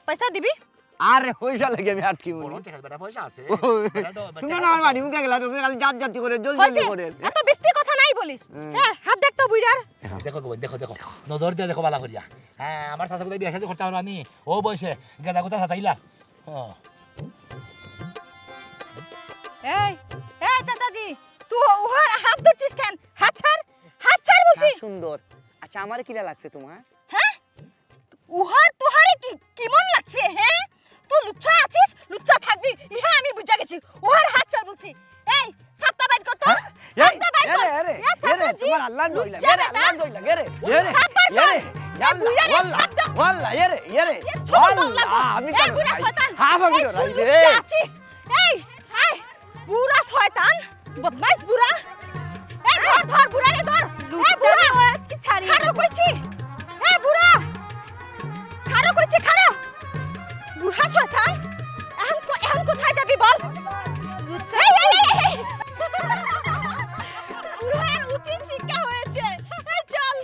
পয়সা দিবি আরে পয়সা লাগে আমি আটকি বড় মনে টাকা বেটা পয়সা আছে তুমি না আমার বাড়ি মুখে গেলা তুমি খালি জাত জাতি করে জলদি জলদি করে এত বেশি কথা নাই বলিস হ্যাঁ হাত দেখ তো বুইড়ার দেখো গো দেখো দেখো নজর দিয়ে দেখো বালা করিয়া হ্যাঁ আমার চাচা কোথায় বিয়া শাদী করতে পারো আমি ও বয়সে গেদা কোথা সাতাইলা এই এই চাচাজি তুই ওহার হাত ধরছিস কেন হাত ছাড় বলছি সুন্দর আচ্ছা আমার কিলা লাগছে তোমার হ্যাঁ উহার তোহারে কি কেমন লাগছে হ্যাঁ তুই লুচ্চা আছিস লুচ্চা থাকবি ইহা আমি বুঝা গেছি ওহার হাত ছাড় বলছি এই সাতটা বাইট কর তো সাতটা বাইট কর আরে তোমার আল্লাহ দইলা লুচ্চা আরে আল্লাহ দইলা গেরে সাতটা বাইট কর। ইয়াল্লা ওয়াল্লা ইয়ারে আমি এই বুড়া শয়তান হাফ আমি এই ধরাই শুন রে লুচ্চা আছিস এই বুড়া শয়তান বদমাইশ বুড়া এই ধর বুড়া রে ধর এই বুড়া আজকে ছাড়ি খারো কইছি এই বুড়া খারো কইছি খারো বুড়া শয়তান এখন কোথায় যাবি বল এই বুড়ার উচিত শিক্ষা হয়েছে এই চল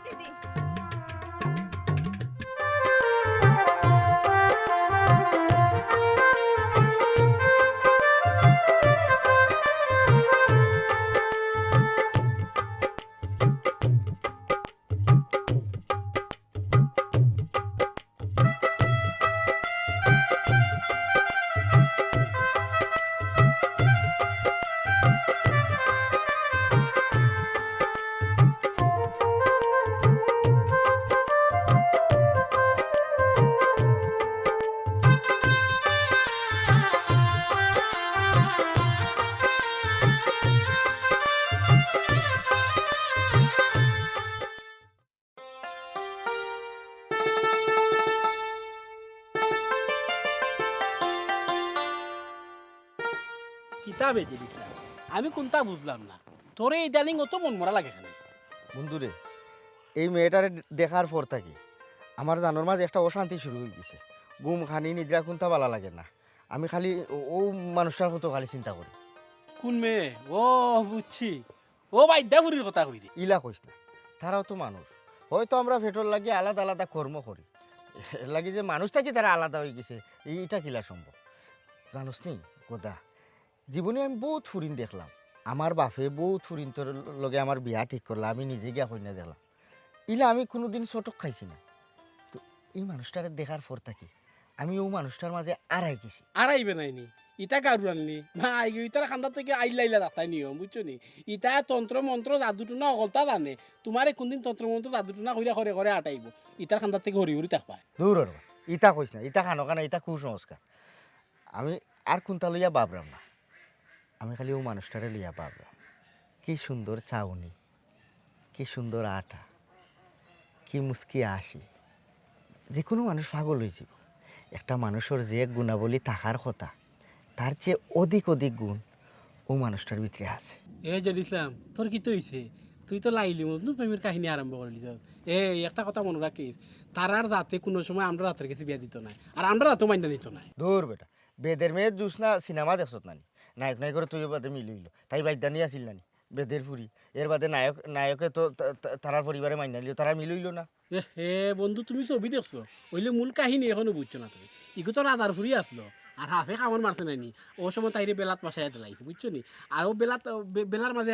দিদি কিতাবে দিলাম আমি কোনটা বুঝলাম না তোরে ইদানিং অত মন মরা লাগে কেন বন্ধুরে এই মেয়েটারে দেখার পর থাকি আমার জানোর মাঝে একটা অশান্তি শুরু হয়ে গেছে ঘুম খানি নিদ্রা কোনটা ভালো লাগে না আমি খালি ও মানুষটার মতো খালি চিন্তা করি কোন মেয়ে ও বুঝছি ও বাইদ্যাপুরীর কথা কইরি ইলা কইস না তারাও তো মানুষ হয়তো আমরা পেট্রোল লাগিয়ে আলাদা আলাদা কর্ম করি এর লাগি যে মানুষটা কি তারা আলাদা হয়ে গেছে এইটা কিলা সম্ভব জানোস নি গোদা জীবনে আমি বহুত ফুরিন দেখলাম আমার বাপে বহুত ফুরিন তোর লগে আমার বিয়া ঠিক করলাম আমি নিজে গিয়া কইনা দেখলাম ইলা আমি কোনোদিন চটক খাইছি না তো এই মানুষটাকে দেখার পর থাকি আমি ও মানুষটার মাঝে আড়াই গেছি আর আইবে নাইনি ইটা কারু আনলি না আইগে ইটার খান্দা থেকে আইলা রাস্তায় নিয়ম বুঝছো নি ইটা তন্ত্র মন্ত্র জাদুটুনা অগলতা জানে তোমারে কোনদিন তন্ত্র মন্ত্র জাদুটুনা কইরা করে করে আটাইব ইটার খান্দার থেকে হরি হরি থাকবা দূর ইটা কইস না ইটা খানো কানা ইটা কুসংস্কার আমি আর কোনটা লইয়া বাবরাম না, আমি খালি ও মানুষটারে লইয়া বাবরাম। কি সুন্দর চাউনি, কি সুন্দর আটা, কি মুস্কি আসি, যে কোনো মানুষ পাগল হয়ে যাব। একটা মানুষের যে গুণাবলী থাকার কথা তার চেয়ে অধিক অধিক গুণ ও মানুষটার ভিতরে আছে। এই যে ইসলাম, তোর কি তো হইছে? তুই তো লাইলি মজনু প্রেমের কাহিনী আরম্ভ করলি। এই একটা কথা মনে রাখিস, তারার রাতে কোনো সময় আমরা রাতের কাছে বিয়া দিত না, আর আমরা রাতেও মাইনা দিত না। দূর বেটা, বেদের মেয়ের জুস না সিনেমা দেখছত নানি? নায়ক নায়ক করে তুই বাদে মিলিল, তাই বাইদানি আসিল নানি বেদের ফুরি? এর বাদে নায়কে তো তারার পরিবারে মাইনা লিও, তারা মিলইল না। হে বন্ধু, তুমি ছবি দেখছো, ওইলে মূল কাহিনী এখনো বুঝছো না তুমি। ইগো তো রাধার ফুরি আসলো, আর হাফে খামন মারছে নানি। ও সময় তাইরে বেলাত পাশায় দিলাইছে, বুঝছো নি? আর ও বেলার মাঝে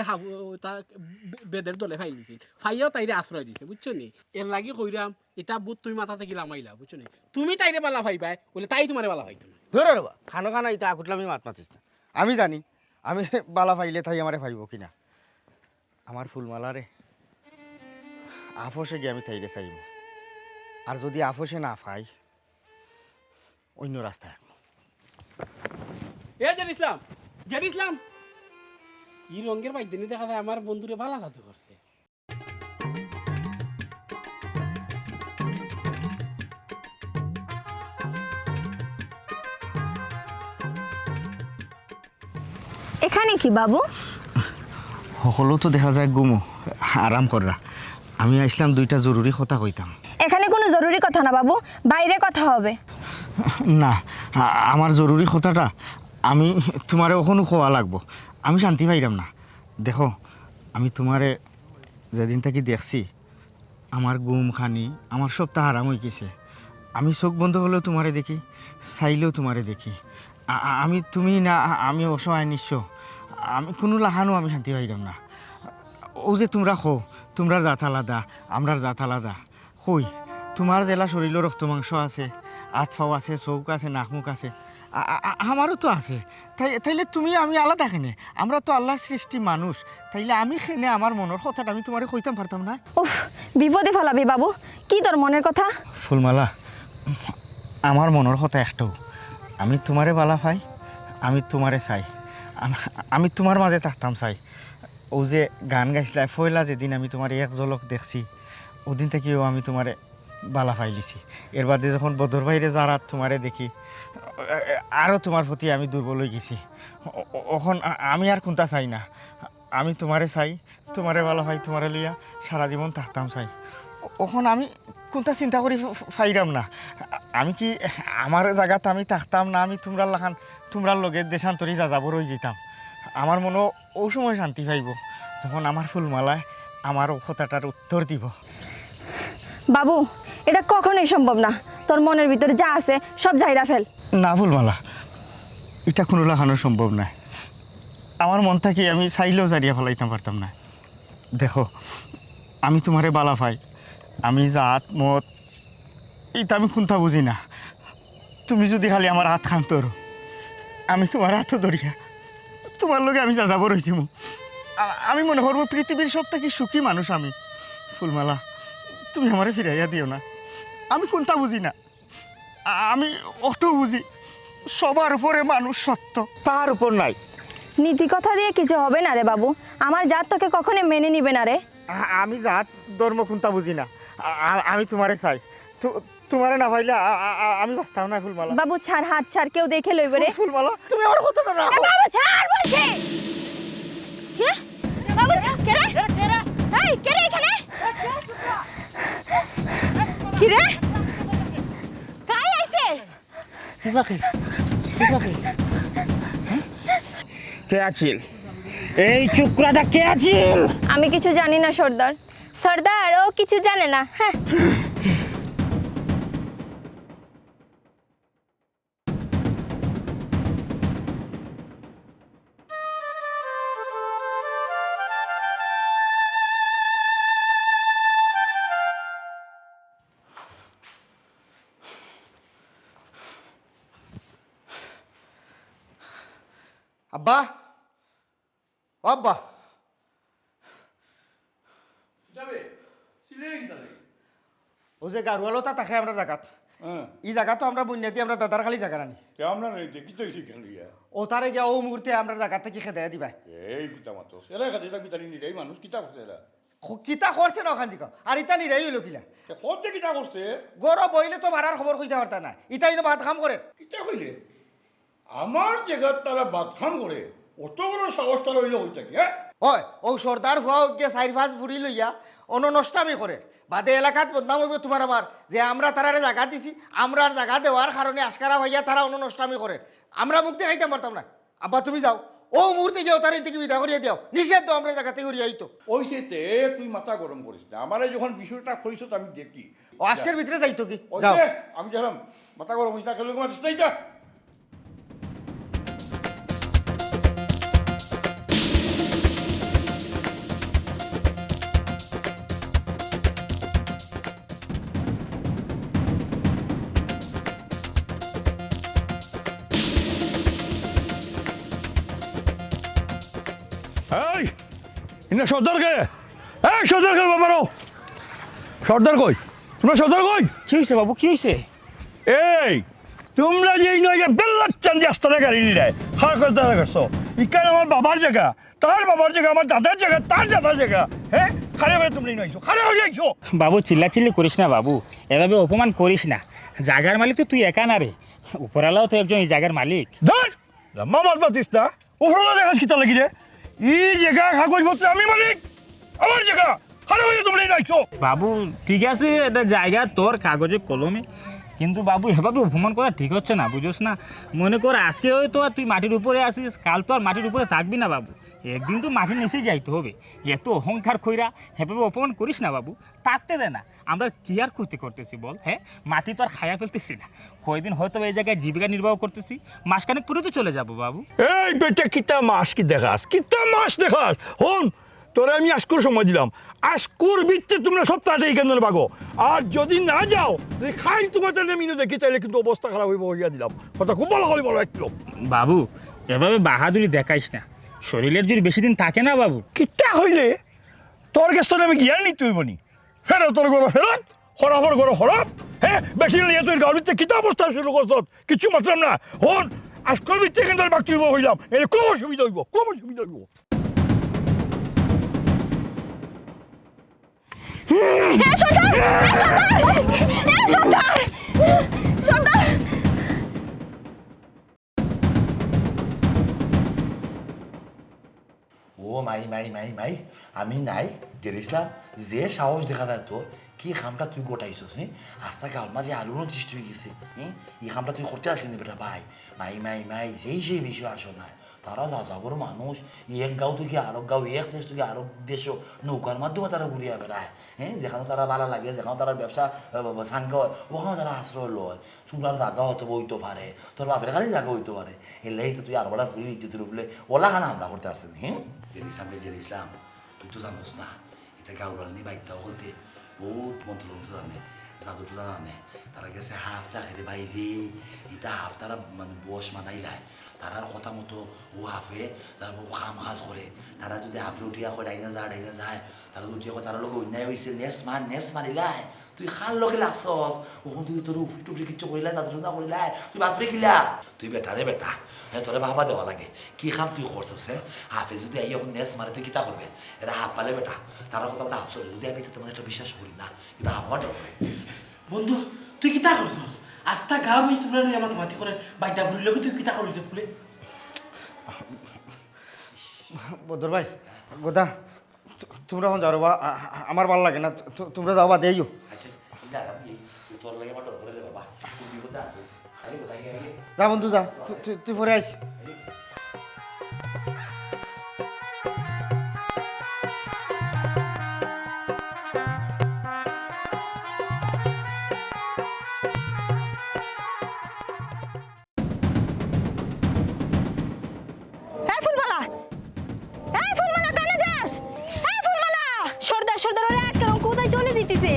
বেদের দলে ফাইল দিছিল, ফাইয়াও তাইরে আশ্রয় দিছে, বুঝছো নি? এর লাগি কইরাম এটা বুধ তুমি মাথা থেকে লামাইলা, বুঝছো নি? তুমি তাইরে বালা ভাইবাই বলে, তাই তোমারে বালা ভাই। তুমি ধরে রে বা খানো খানা এটা আকুটলামি মাত মাতিস না। আমি জানি আমি বালা পাইলে তাই আমারে পাইব কিনা। আমার ফুলমালা রে আফসে গিয়ে আমি তাইরে চাইব, আর যদি আফসে না পাই অন্য রাস্তায়। এ জেন ইসলাম, জেন ইসলাম, ই রঙের বাইদিনী দেখা যায় আমার বন্ধুরে বালা জাদু করছে। এখানে কি বাবু? সকলো তো দেখা যায় গুমো, আরাম কররা। আমি আসলাম দুইটা জরুরি কথা কইতাম। এখানে কোনো জরুরি কথা না বাবু, বাইরে কথা হবে। না, আমার জরুরি কথাটা আমি তোমারে ওখানে খোয়া লাগবো, আমি শান্তি পাইলাম না। দেখো, আমি তোমারে যেদিন থেকে দেখছি আমার গুম খানি আমার সবটা হারাম হয়ে গেছে। আমি চোখ বন্ধ হলেও তোমারে দেখি, চাইলেও তোমারে দেখি। আমি তুমি না, আমি অসহায় নিঃস্ব, আমি কোনো লাহানো আমি শান্তি পাইলাম না। ও যে তোমরা খো, তোমরা জাত আলাদা, আমরার জাত আলাদা। কই তোমার জেলা শরীরও রক্ত মাংস আছে, হাত ফাও আছে, চৌক আছে, নাক মুখ আছে, আমারও তো আছে। তাইলে তুমি আমি আলাদা কেনে? আমরা তো আল্লাহর সৃষ্টি মানুষ, তাইলে আমি খেনে আমার মনের কথাটা আমি তোমারে কইতাম পারতাম না? উফ, বিপদে ফেলাবি বাবু, কি তোর মনের কথা? ফুলমালা, আমার মনের কথা একটাও, আমি তোমারে বালা পাই, আমি তোমারে চাই, আমি তোমার মাঝে থাকতাম চাই। ও যে গান গাইছিলা ফয়লা, যেদিন আমি তোমার এক ঝলক দেখছি ওদিন থেকেও আমি তোমারে বালা পাইলিছি। এর বাদে যখন বদর বাইরে যারা তোমারে দেখি আরও তোমার প্রতি আমি দুর্বল হয়ে গেছি। এখন আমি আর কোনটা চাই না, আমি তোমারে চাই, তোমারে বালা পাই, তোমারে লইয়া সারা জীবন থাকতাম চাই। এখন আমি কোনটা চিন্তা করি ফাইরাম না। আমি কি আমার জায়গাতে আমি থাকতাম না, আমি তোমরার লগে দেশান্তরি যাযাবর হয়ে যেতাম। আমার মনে ও সময় শান্তি পাইব যখন আমার ফুলমালায় আমার ও কথাটার উত্তর দিব। বাবু, এটা কখনোই সম্ভব না। তোর মনের ভিতরে যা আছে সব জায়গা ফেল। না ফুলমালা, এটা কোনো লাগানো সম্ভব না। আমার মন থেকে আমি চাইলেও জারিয়া ফেলাইতাম পারতাম না। দেখো, আমি তোমারে বালা পাই, আমি জাত মত এটা আমি কোনটা বুঝি না। তুমি যদি খালি আমার হাত খান তোর, আমি তোমার হাতও ধরিয়া তোমার লগে আমি যা যাব রয়েছি। আমি মনে করবো পৃথিবীর সব থেকে সুখী মানুষ আমি। ফুলমালা, তুমি আমারে ফিরাইয়া দিও না। আমি কোনটা বুঝি না, আমি অত বুঝি সবার উপরে মানুষ সত্য, তার উপর নাই। নীতি কথা দিয়ে কিছু হবে না রে বাবু, আমার জাত তোকে কখনো মেনে নিবে না রে। আমি জাত ধর্ম কোনটা বুঝি না, আমি তোমারে চাই। তোমারে না পাইলে আমি বাঁচতাম না। ফুলমালা বাবু ছাড়, হাত ছাড়, কেউ দেখে লইবে রে। ফুলমালা, তুমি আমার কথাটা না। বাবু ছাড় বলছি। কে? বাবু ছাড়। কে রে? এই কে রে এখানে? কি রে? কাই আইছে? কে আছিল? এই চুকরাটা কে আছিল? আমি কিছু জানি না সর্দার। সর্দার ও কিছু জানে না। হ্যাঁ, আব্বা, ও আব্বা, যাবে সিলে গিতা ও যে গাড়ুয়ালতা তাকে আমরা জাগাত হ্যাঁ এই জায়গা তো আমরা বুনিয়াদি আমরা দাদার খালি জায়গা রানি আমরা নাই দেখি তো শিখেন লইয়া ও তারে গিয়া ও মুহূর্তে আমরা জায়গা থেকে খেতে দিবা এই কিতা মাতো এরা খাতে এটা বিতারি নিরাই মানুষ কিতা করছে এরা কিতা করছে না ওখান থেকে আর ইটা নিরাই হইল কিলা করতে কিতা করছে গরম বইলে তো মারার খবর কইতে পারতা না ইটা ইনো ভাত খাম করে কিতা কইলে আমার জায়গার তারা বাদ খান করে অত বড় সাহস তারা হইলে হইতা কি হ্যাঁ হয় ও সর্দার হুয়া গিয়ে চাইর ফাঁস বুড়ি লইয়া নষ্টামি করে বাদে এলাকাত বদনাম হইব তোমার আমার যে আমরা তারারে জায়গা দিছি আমরার জায়গা দেওয়ার কারণে আশকারা হইয়া তারা নষ্টামি করে আমরা মুখ দেখাইতাম পারতাম না আব্বা তুমি যাও ও মুহূর্তে গিয়ে তার থেকে বিদা করিয়া দিও নিষেধ আমরা জায়গাতে করিয়া আইতো ওই সেতে তুই মাথা গরম করিস না আমারে যখন বিষয়টা কইছ তো আমি দেখি ও আজকের ভিতরে যাইতো কি ওই যাও যে, আমি জানাম মাথা গরম হইস না খেলে মাতিস নাই যা এই ইনা সর্দার কে এই সর্দার কে বাবারো সর্দার কই তোমরা সর্দার কই কি হয়েছে বাবু কি হয়েছে এই তোমরা যে এই নয় বেল্লার চান যে আস্তানা গাড়ি নিলে খারাপ করতে করছো ইকান আমার বাবার জায়গা তার বাবার জায়গা আমার দাদার জায়গা তার দাদার জায়গা হ্যাঁ খারাপ হয়ে তোমরা নইছো খারাপ হয়ে যাইছো বাবু চিল্লাচিল্লি করিস না বাবু এভাবে অপমান করিস না জায়গার মালিক তো তুই একা না রে উপরালাও তো একজন এই জায়গার মালিক ধর লম্বা মাত বাতিস না ওপরলা দেখাস কিতা লাগি রে এই জায়গা কাগজপত্র আমি মালিক আমার জায়গা খারাপ হয়ে তোমরা নইছো বাবু ঠিক আছে এটা জায়গা তোর কাগজে কলমে কিন্তু বাবু এভাবে অপমান করা ঠিক হচ্ছে না বুঝোস না মনে কর আজকে হয়তো আর তুই মাটির উপরে আসিস কাল তো আর মাটির উপরে থাকবি না বাবু একদিন তো মাটির নিচেই যাইতে হবে এত অহংকার কইরা এভাবে অপমান করিস না বাবু থাকতে দে না আমরা কি আর ক্ষতি করতেছি বল হ্যাঁ মাটি তো আর খায়া ফেলতেছি না কয়দিন হয়তো এই জায়গায় জীবিকা নির্বাহ করতেছি মাসখানেক পরে তো চলে যাবো বাবু এই বেটা কিতা মাস কি দেখাস কিতা মাস দেখাস হন তোরা আমি আজকুর সময় দিলাম আজকুর ভিত্তিতে তোমরা সপ্তাহটা এইখানে বাগো আর যদি না যাও যদি খাই তোমার তাহলে মিনু দেখি তাহলে কিন্তু অবস্থা খারাপ হইব হইয়া দিলাম কথা খুব ভালো করে বলো একটু বাবু এভাবে বাহাদুরি দেখাইস না শরীরের যদি বেশি দিন থাকে না বাবু কিতা হইলে তোর কাছ থেকে আমি জ্ঞান নিতে হইব নি ফেরত তোর গরো ফেরত হরাফর গরো হরত হ্যাঁ বেশি নিয়ে তুই গাঁর ভিত্তিতে কিতা অবস্থা শুরু করছ কিছু মাত্রাম না হন আজকুর ভিত্তিতে কিন্তু বাকি হইব হইলাম এর খুব অসুবিধা হইব খুব অসুবিধা হইব ও মাই মাই মাই মাই আমি নাই জেরিসলাম যে সাহস দেখা যায় তোর কি খামটা তুই গোটাইছস হ্যাঁ আস্তা গাঁর মাঝে আলুরও সৃষ্টি হয়ে গেছে হ্যাঁ এই খামটা তুই করতে আসলি বেটা ভাই মাই মাই মাই সেই বিষয় আসো না তারা যাযাবর মানুষ এক গাঁও থেকে আরো গাঁও এক দেশ থেকে আরো দেশ নৌকার মাধ্যমে তারা ঘুরিয়া বেড়ায় হ্যাঁ যেখানে তারা ভালো লাগে যেখানে তারা ব্যবসা সাংঘ হয় ওখানে তারা আশ্রয় লয় তোমরা জায়গা হয়তো হইতে পারে তোর বাপের খালি জায়গা হইতে পারে এলেই তো তুই আর বড় ফুলি দিতে তুলে ফুলে ওলা খানা হামলা করতে আসছেন হ্যাঁ জেরিসলাম তুই তো জানোস না এটা গাঁওরানি বাইকটা হতে বহুত মন্ত্র জানে জাদু টুদা জানে তারা গেছে হাফটা খেতে বাইরে এটা হাফ তারা মানে বস মানাইলায় তারার কথা মতো ও হাফে তারপর খাম খাজ করে তারা যদি হাফে উঠিয়া কয় ডাইনা যায় তারা উঠিয়া কয় তারা লোক অন্যায় হয়েছে নেস মারিলাই তুই খান লোকে লাগছস ওখান তুই তোর উফরি টুফরি কিচ্ছু করিলাই জাদু টুদা করিলাই তুই বাঁচবে কিলা তুই বেটা রে বেটা হ্যাঁ তোরে বাবা দেওয়া লাগে কি খাম তুই করছস হ্যাঁ হাফে যদি আই এখন নেস মারে তুই কিতা করবে এরা হাফ পালে বেটা তারা কথা আমরা হাফ চলে যদি আমি তোমার একটা বিশ্বাস করি না কিন্তু আমার ডর করে বন্ধু তুই কিতা করছস আস্তা গাঁও মিস তোমরা নিয়ে আমার মাটি করে বাইটা ফুরিল তুই কিতা করিস বলে বদর ভাই গোদা তোমরা এখন যাও বা আমার ভালো লাগে না তোমরা যাও বা দেইও আচ্ছা তোর লাগে আমার ডর করে রে বাবা তুই বিপদে আসিস আরে কোথায় গিয়ে যা বন্ধু যা তুই পরে আইস সর্দার ওরে আটকে কোথায় চলে দিতেছে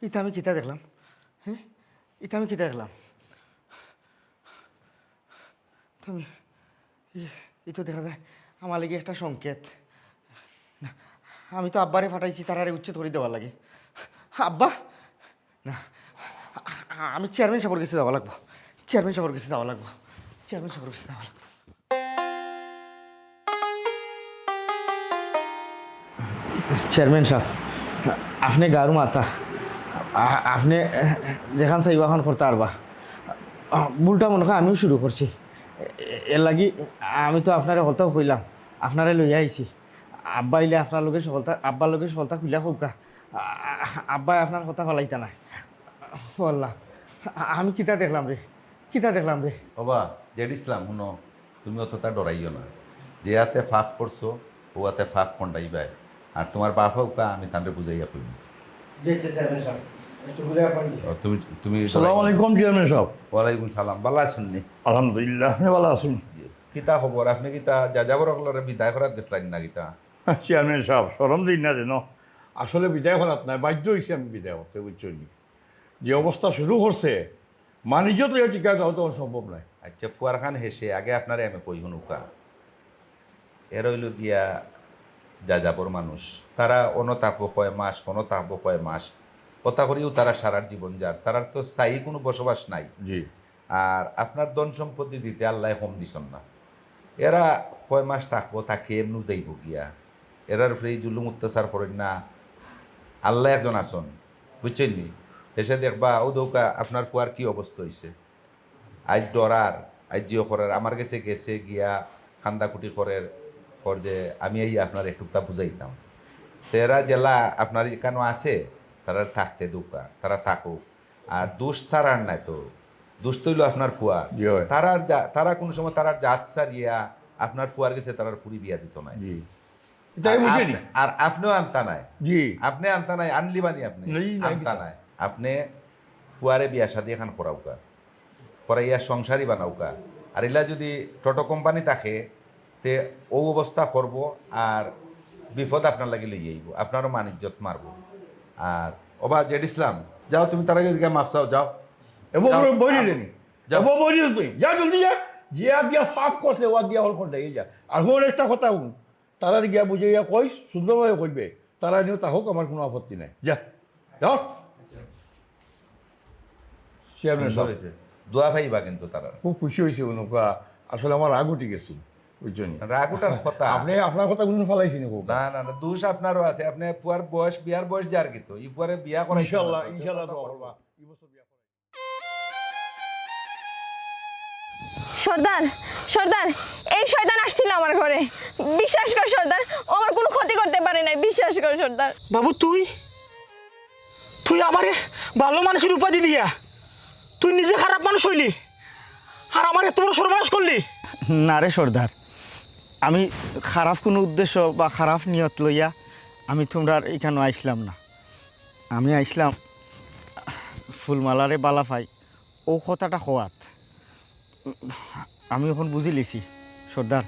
ইতা আমি কিতা দেখলাম? হ্যাঁ, ইতা আমি কিতা দেখলাম? তুমি ই তো দেখা যায় আমার লাগে একটা সংকেত। না, আমি তো আব্বারে ফাটাইছি তারারে উচ্ছেদ করে দেওয়ার লাগে। আব্বা না, আমি চেয়ারম্যান সাহেবের কাছে যাওয়া লাগবো, চেয়ারম্যান সাহেবের কাছে যাওয়া লাগবো, চেয়ারম্যান সাহেবের কাছে যাওয়া লাগবো। চেয়ারম্যান সাহেব, আপনি গারু মাতা, আপনি যেখান চাইবা এখন করতে পারবা। ভুলটা মনে হয় আমিও শুরু করছি, এর লাগি আমি তো আপনারে হলতাও কইলাম, আপনারে লইয়া আইছি। আব্বা আইলে আপনার লোকের সফলতা, আব্বার লোকের সফলতা খুলিয়া হোকা, আব্বাই আপনার কথা ফলাইতা না। বললাম আমি কিতা দেখলাম রে, কিতা দেখলাম রে। বাবা জেড ইসলাম শুনো, তুমি অতটা ডরাইও না। যে হাতে ফাফ করছো ও হাতে ফাফ কন্ডাইবাই, আর তোমার বাপ হোক আমি তাদের বুঝাইয়া কইব। তুমি তুমি আসসালামু আলাইকুম চেয়ারম্যান সাহেব। ওয়ালাইকুম সালাম, ভালো আছেননি? আলহামদুলিল্লাহ ভালো আছেন। কিতা খবর? আপনি কিতা যাযাবরকলরে বিদায় করাত গেছিলেন না কিতা? চেয়ারম্যান সাহেব সরম দিন না যেন, আসলে বিদায় করাত নাই, বাধ্য হয়েছে আমি বিদায় করতে, বুঝছেন? যে অবস্থা শুরু করছে মানিজ্যত টিকা যাওয়া তো সম্ভব নাই। আচ্ছা ফুয়ার খান হেসে আগে আপনার আমি কই শুনুকা, এর হইল গিয়া যাযাবর মানুষ, তারা অনতাপ কয় মাস, অনতাপ কয় মাস, কথা করিও তারা সারার জীবন যার, তারার তো স্থায়ী কোনো বসবাস নাই। জি। আর আপনার ধন সম্পত্তি দিতে আল্লাহ কম দিছন না। এরা কয় মাস থাকবো, তাকে এমনু যাইব গিয়া, এরার উপরে জুলুম অত্যাচার করেন না। আল্লাহ একজন আসন, বুঝছেন নি? এসে দেখবা ও দৌকা আপনার ফুয়ার কি অবস্থা হয়েছে। আজ ডরার, আজ জিও করার, আমার কাছে গেছে গিয়া খান্দাকুটি করের পর যে আমি এই আপনার একটুটা বুঝাইতাম। তো এরা জেলা আপনার কেন আছে, তারা থাকতে দৌকা, তারা থাকুক। আর দোষ তারার নাই তো, দোষ তৈল আপনার ফুয়া। তারা কোনো সময় তারা জাত সারিয়া আপনার ফুয়ার গেছে তারার ফুরি বিয়া দিত নাই। আর আপনিও আনতা নাই। জি। আপনি আনতা নাই, আনলি বানি আপনি আনতা নাই। আপনি ফুয়ারে বিয়া শাদি এখন করাউকা, করাইয়া সংসারই বানাউকা। আর এলা যদি টোটো কোম্পানি থাকে তে ও অবস্থা করব, আর বিপদ আপনার লাগে লইয়ে আইব, আপনারও মানিজ্যত মারব। আর ওবা জেড ইসলাম যাও, তুমি তার আগে মাপ চাও, যাও। তুই যা জলদি যা, যে দিয়া ফাঁক করছে ও দিয়া হল করে যা। আর হল একটা কথা শুন, তারা গিয়া বুঝাইয়া কইস, সুন্দরভাবে কইবে, তারা নিয়েও তা হোক, আমার কোনো আপত্তি নাই। যা যাও। দোয়া পাইবা কিন্তু তারা। খুব খুশি হয়েছে অনুকা, আসলে আমার রাগ উঠে গেছিল, বুঝছেন? রাগুটার কথা আপনি আপনার কথা কোনো ফলাইছি না। না না না, দোষ আপনারও আছে। আপনি পুয়ার বয়স, বিয়ার বয়স যার কিন্তু ই পুয়ারে বিয়া করা ইনশাআল্লাহ, ইনশাআল্লাহ দোয়া করবা। সর্দার, সর্দার, এই শয়তান আসছিল আমার ঘরে। বিশ্বাস কর সর্দার, ও আমার কোনো ক্ষতি করতে পারে নাই, বিশ্বাস কর সর্দার। বাবু তুই তুই আমারে ভালো মানুষের উপাধি দিয়া তুই নিজে খারাপ মানুষ হইলি, আর আমার এত বড় সর্বনাশ করলি। না রে সর্দার, আমি খারাপ কোনো উদ্দেশ্য বা খারাপ নিয়ত লইয়া আমি তোমরা এখানে আইসলাম না। আমি আইসলাম ফুলমালারে বালা পাই ও কথাটা হওয়াত। আমি এখন বুঝি লিছি সর্দার,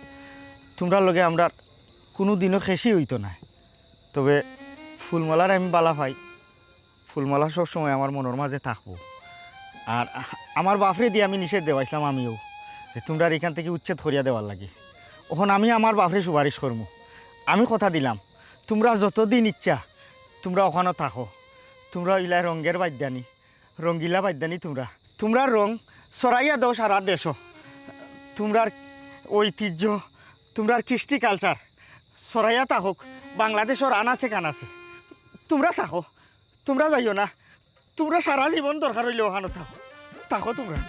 তোমরা লগে আমরা কোনো দিনও খেসি হইতো না। তবে ফুলমালার আমি বালা পাই, ফুলমালা সবসময় আমার মনের মাঝে থাকবো। আর আমার বাপরে দিয়ে আমি নিষেধ দেওয়াইছিলাম আমিও, যে তোমরা এখান থেকে উচ্ছেদ করিয়া দেওয়ার লাগে। ওখন আমি আমার বাপরে সুপারিশ করবো। আমি কথা দিলাম, তোমরা যতদিন ইচ্ছা তোমরা ওখানে থাকো। তোমরা ইলাই রঙের বাদ্যানি, রঙ্গিলা বাদ্যানি, তোমরা রং ছড়াইয়া দাও সারা দেশ। তোমরার ঐতিহ্য, তোমরার কৃষ্টি কালচার ছড়াইয়া থাকুক বাংলাদেশের আনাচে কানাচে। তোমরা থাকো, তোমরা যাইও না, তোমরা সারা জীবন দরকার হইলে ওখানে থাকো, থাকো তোমরা।